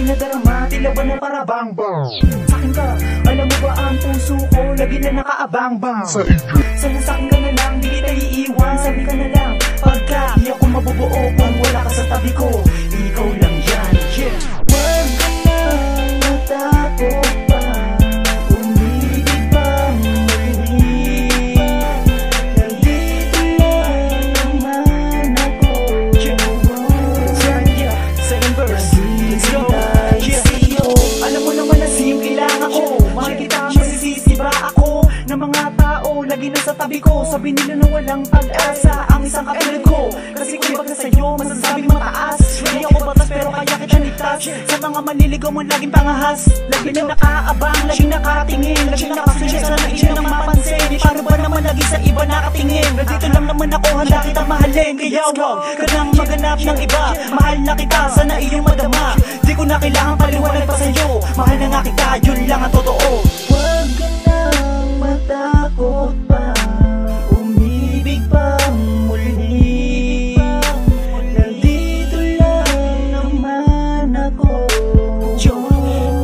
aking nadarama, tila ba na para bang bang. Sa'kin ka, alam mo ba ang puso ko lagi na nakaabang bang. Sana sa'kin ka na lang, di kita iiwan. Sabi ka na lang, pagka di ako mabubuo kung wala ka sa tabi ko. Ikaw lang yan, yeah. Huwag ka nang matakot pa, umibig pang muli. Nandito lang naman ako. Second verse, let's go. Alam mo naman na simple lang ako, makikita masisisi ba ako ng mga tao lagi na sa tabi ko. Sabi nila na walang pag-asa ang isang katulad ko, kasi kung baga sa'yo masasabing mataas. Hindi ako batas pero kaya kita ligtas sa mga manliligaw mong laging pangahas. Lagi na nakaabang, laging nakatingin, laging nakasunod sa naging nang mapansin. Paano ba naman lagi sa iba nakatingin? Nandito lang naman ako, handa kitang mahalin. Kaya huwag ka nang maghanap ng iba, mahal na kita, sana iyong madama. Di ko na kailangan paliwanag pa sa'yo, mahal na nga kita, yun lang ang totoo. Huwag ka nang matakot pa, umibig pang muli. Nandito lang naman ako.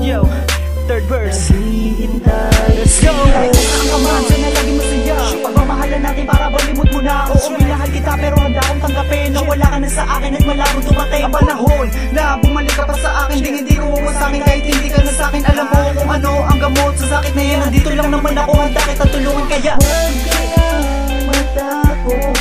Yo, third verse, let's go. Ang kaman, sana laging masaya, pagmamahalan natin para balimot mo na. Oo, minahal kita pero handa akong tanggapin na wala ka na sa akin at malabong tumatay ang panahon na bumalik ka pa sa akin. Hindi ko umasakin kahit hindi ka na sa akin. Alam mo kung ano ang gamot sa sakit na yan. Nandito lang naman ako, handa kita tulungan. Kaya huwag ka lang matakot